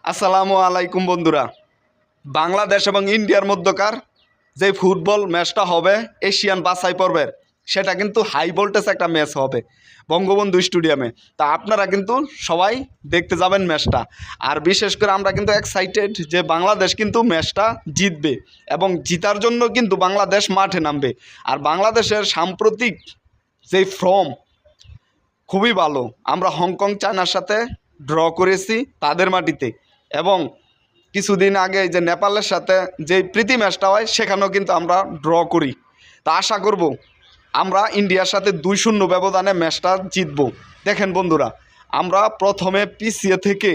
আসসালামু আলাইকুম বন্ধুরা। বাংলাদেশ এবং ইন্ডিয়ার মধ্যকার যে ফুটবল ম্যাচটা হবে এশিয়ান বাছাই পর্বের, সেটা কিন্তু হাই ভোল্টেজ একটা ম্যাচ হবে বঙ্গবন্ধু স্টেডিয়ামে। তা আপনারা কিন্তু সবাই দেখতে যাবেন ম্যাচটা। আর বিশেষ করে আমরা কিন্তু এক্সাইটেড যে বাংলাদেশ কিন্তু ম্যাচটা জিতবে এবং জিতার জন্য কিন্তু বাংলাদেশ মাঠে নামবে। আর বাংলাদেশের সাম্প্রতিক যেই ফর্ম খুবই ভালো। আমরা হংকং চায়নার সাথে ড্র করেছি তাদের মাটিতে, এবং কিছুদিন আগে যে নেপালের সাথে যে প্রীতি ম্যাচটা হয় সেখানেও কিন্তু আমরা ড্র করি। তা আশা করব আমরা ইন্ডিয়ার সাথে 2-0 ব্যবধানে ম্যাচটা জিতব। দেখেন বন্ধুরা, আমরা প্রথমে পিছিয়ে থেকে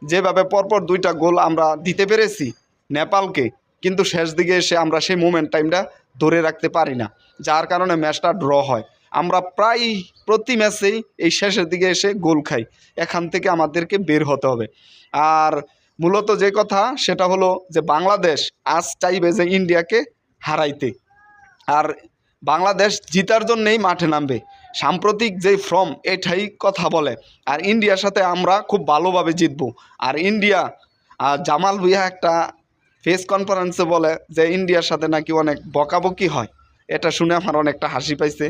যেভাবে পরপর 2টা গোল আমরা দিতে পেরেছি নেপালকে, কিন্তু শেষ দিকে এসে আমরা সেই টাইমটা ধরে রাখতে পারি না, যার কারণে ম্যাচটা ড্র হয়। আমরা প্রায় প্রতি ম্যাচেই এই শেষের দিকে এসে গোল খাই। এখান থেকে আমাদেরকে বের হতে হবে। আর মূলত যে কথা সেটা হলো যে বাংলাদেশ আজ চাইবে যে ইন্ডিয়াকে হারাইতে, আর বাংলাদেশ জিতার জন্যেই মাঠে নামবে। সাম্প্রতিক যেই ফর্ম এটাই কথা বলে। আর ইন্ডিয়ার সাথে আমরা খুব ভালোভাবে জিতবো। আর ইন্ডিয়া, জামাল ভুঁইয়া একটা প্রেস কনফারেন্সে বলে যে ইন্ডিয়ার সাথে নাকি অনেক বকাবকি হয়। এটা শুনে আমার অনেকটা হাসি পাইছে।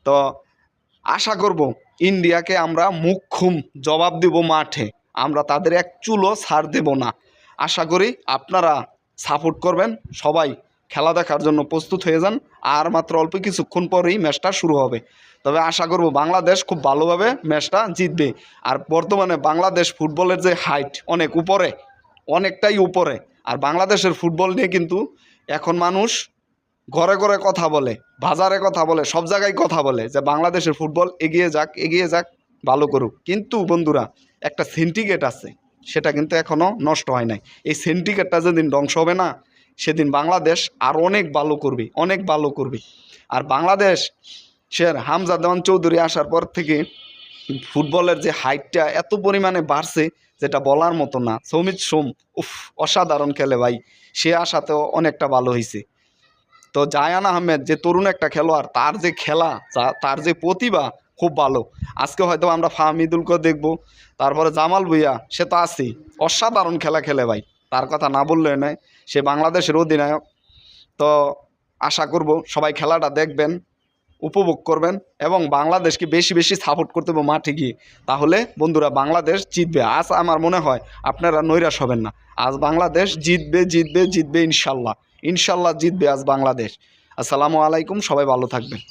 তো আশা করব ইন্ডিয়াকে আমরা মুখ্যম জবাব দেব মাঠে। আমরা তাদের এক চুলও ছাড় দেব না। আশা করি আপনারা সাপোর্ট করবেন। সবাই খেলা দেখার জন্য প্রস্তুত হয়ে যান। আর মাত্র অল্প কিছুক্ষণ পরেই ম্যাচটা শুরু হবে। তবে আশা করব বাংলাদেশ খুব ভালোভাবে ম্যাচটা জিতবে। আর বর্তমানে বাংলাদেশ ফুটবলের যে হাইট অনেক উপরে, অনেকটাই উপরে। আর বাংলাদেশের ফুটবল নিয়ে কিন্তু এখন মানুষ ঘরে ঘরে কথা বলে, বাজারে কথা বলে, সব জায়গায় কথা বলে যে বাংলাদেশের ফুটবল এগিয়ে যাক, ভালো করুক। কিন্তু বন্ধুরা, একটা সিন্ডিকেট আছে, সেটা কিন্তু এখনও নষ্ট হয় নাই। এই সিন্ডিকেটটা যেদিন ধ্বংস হবে না, সেদিন বাংলাদেশ আর অনেক ভালো করবে। আর বাংলাদেশের হামজা দেওয়ান চৌধুরী আসার পর থেকে ফুটবলের যে হাইটটা এত পরিমাণে বাড়ছে যেটা বলার মতো না। সৌমিত সোম অসাধারণ খেলে ভাই, সে আসাতেও অনেকটা ভালো হয়েছে। তো জায়ান আহমেদ যে তরুণ একটা খেলোয়াড়, তার যে খেলা, তার যে প্রতিভা খুব ভালো। আজকে হয়তো আমরা ফাহমিদুলকে দেখব। তারপরে জামাল ভুঁইয়া, সে তো আছেই, অসাধারণ খেলা খেলে ভাই, তার কথা না বললে নয়। সে বাংলাদেশের অধিনায়ক। তো আশা করব সবাই খেলাটা দেখবেন, উপভোগ করবেন এবং বাংলাদেশকে বেশি বেশি সাপোর্ট করতে হবে মাঠে গিয়ে। তাহলে বন্ধুরা বাংলাদেশ জিতবে। আজ আমার মনে হয় আপনারা নৈরাশ হবেন না। আজ বাংলাদেশ জিতবে ইনশাল্লাহ জিতবে আজ বাংলাদেশ। আসসালামু আলাইকুম, সবাই ভালো থাকবেন।